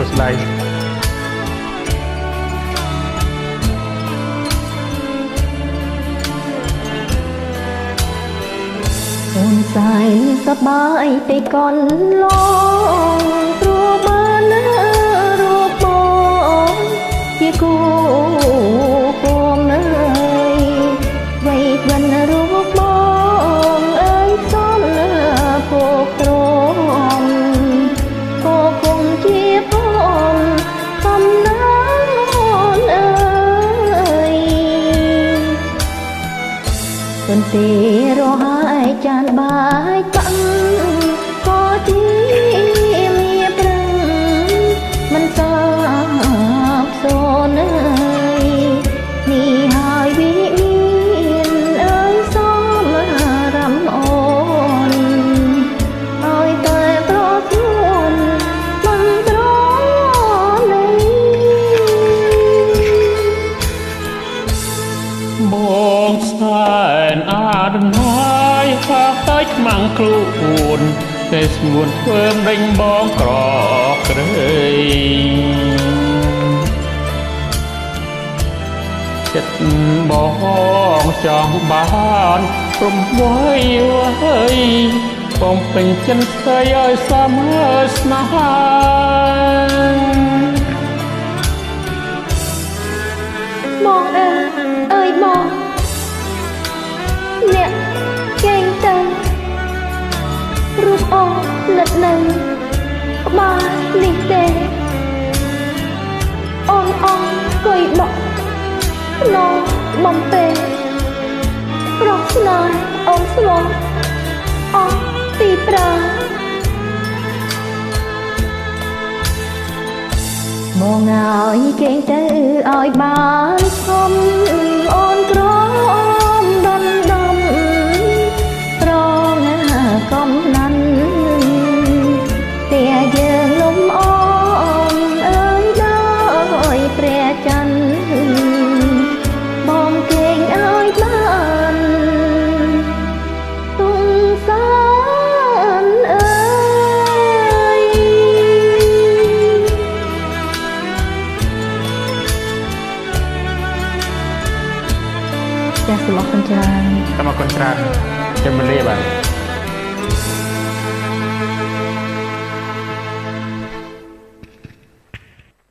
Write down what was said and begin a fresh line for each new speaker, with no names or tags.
សួស្តី
អូនសាយសប្បាយទេកូនឡងព្រោះបានរូបបងជាគូគំនៅវ័យវិនរូបបងអើយសំពកត្រង់ក៏គង់ជាផងសំណាងអើយទុនទីរហហើយចានបាយបាំងក៏ជាមានប្រឹងមិនសាបសូនអើយនេះហើយវិមានអើយសមរំអូនឲ្យតែប្រខ្លួនមិនត្រនៃ
បងសែនអាដហើយហើយខ្មាំងខ្លួនតែស្ងួនធ្វើដេញបងក្រក្រៃចិត្តបងចង់បានព្រមវ័យបងពេញចិនស្អីឲ្យសមស្នេហា
បងអើយបងអ្នកកេងទៅរូបអូនលិតនៅក្បាលនេះទេអូនអង្គុយដកនងបំពេប្រោះស្នេហ៍អូនស្មោះអស់ទីប្រាបងឲ្យកេងទៅឲ្យបានធំអូនក្រមដណ្ដំប្រងកំណាន់តែយើងលំអមអើយដោយព្រះច័ន្ទបងកេងឲ្យបានទុំសានអើយចាសសូមអរគុណច្រើន
សូមអរគុណច្រើនជំរាបលាបាទ